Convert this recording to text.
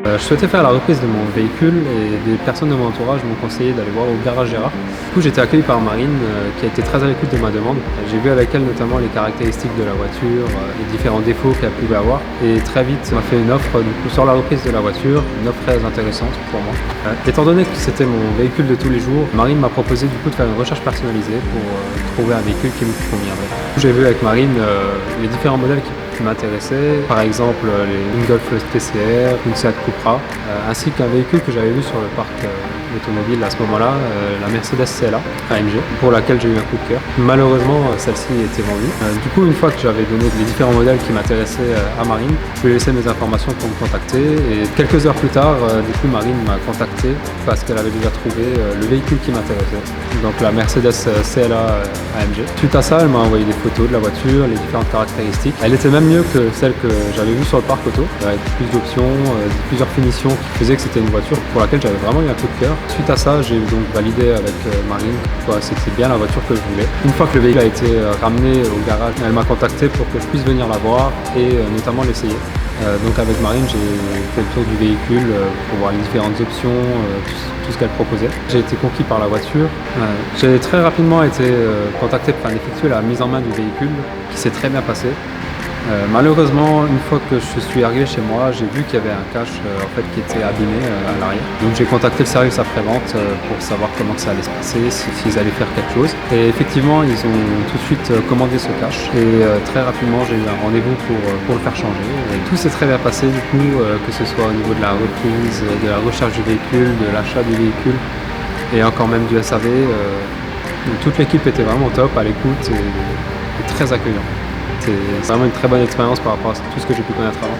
Je souhaitais faire la reprise de mon véhicule et des personnes de mon entourage m'ont conseillé d'aller voir au garage Gérard. Du coup, j'étais accueilli par Marine qui a été très à l'écoute de ma demande. J'ai vu avec elle notamment les caractéristiques de la voiture, les différents défauts qu'elle pouvait avoir. Et très vite, elle m'a fait une offre du coup, sur la reprise de la voiture, une offre très intéressante pour moi. Étant donné que c'était mon véhicule de tous les jours, Marine m'a proposé du coup de faire une recherche personnalisée pour trouver un véhicule qui me conviendrait. J'ai vu avec Marine les différents modèles qui m'intéressaient, par exemple une Golf TCR, une Seat Cupra, ainsi qu'un véhicule que j'avais vu sur le parc automobile à ce moment-là, la Mercedes CLA AMG, pour laquelle j'ai eu un coup de cœur. Malheureusement, celle-ci était vendue. Du coup, une fois que j'avais donné les différents modèles qui m'intéressaient à Marine, je lui ai laissé mes informations pour me contacter et quelques heures plus tard, du coup, Marine m'a contacté parce qu'elle avait déjà trouvé le véhicule qui m'intéressait, donc la Mercedes CLA AMG. Suite à ça, elle m'a envoyé des photos de la voiture, les différentes caractéristiques. Elle était même mieux que celle que j'avais vue sur le parc auto, avec plus d'options, plusieurs finitions qui faisaient que c'était une voiture pour laquelle j'avais vraiment eu un coup de cœur. Suite à ça, j'ai donc validé avec Marine que c'était bien la voiture que je voulais. Une fois que le véhicule a été ramené au garage, elle m'a contacté pour que je puisse venir la voir et notamment l'essayer. Donc avec Marine, j'ai fait le tour du véhicule pour voir les différentes options, tout ce qu'elle proposait. J'ai été conquis par la voiture. J'ai très rapidement été contacté pour effectuer la mise en main du véhicule qui s'est très bien passée. Malheureusement, une fois que je suis arrivé chez moi, j'ai vu qu'il y avait un cache en fait, qui était abîmé à l'arrière. Donc j'ai contacté le service après-vente pour savoir comment ça allait se passer, s'ils allaient faire quelque chose. Et effectivement, ils ont tout de suite commandé ce cache. Et très rapidement, j'ai eu un rendez-vous pour le faire changer. Et tout s'est très bien passé du coup, que ce soit au niveau de la reprise, de la recherche du véhicule, de l'achat du véhicule et encore même du SAV. Toute l'équipe était vraiment top, à l'écoute et très accueillant. C'est vraiment une très bonne expérience par rapport à tout ce que j'ai pu connaître avant.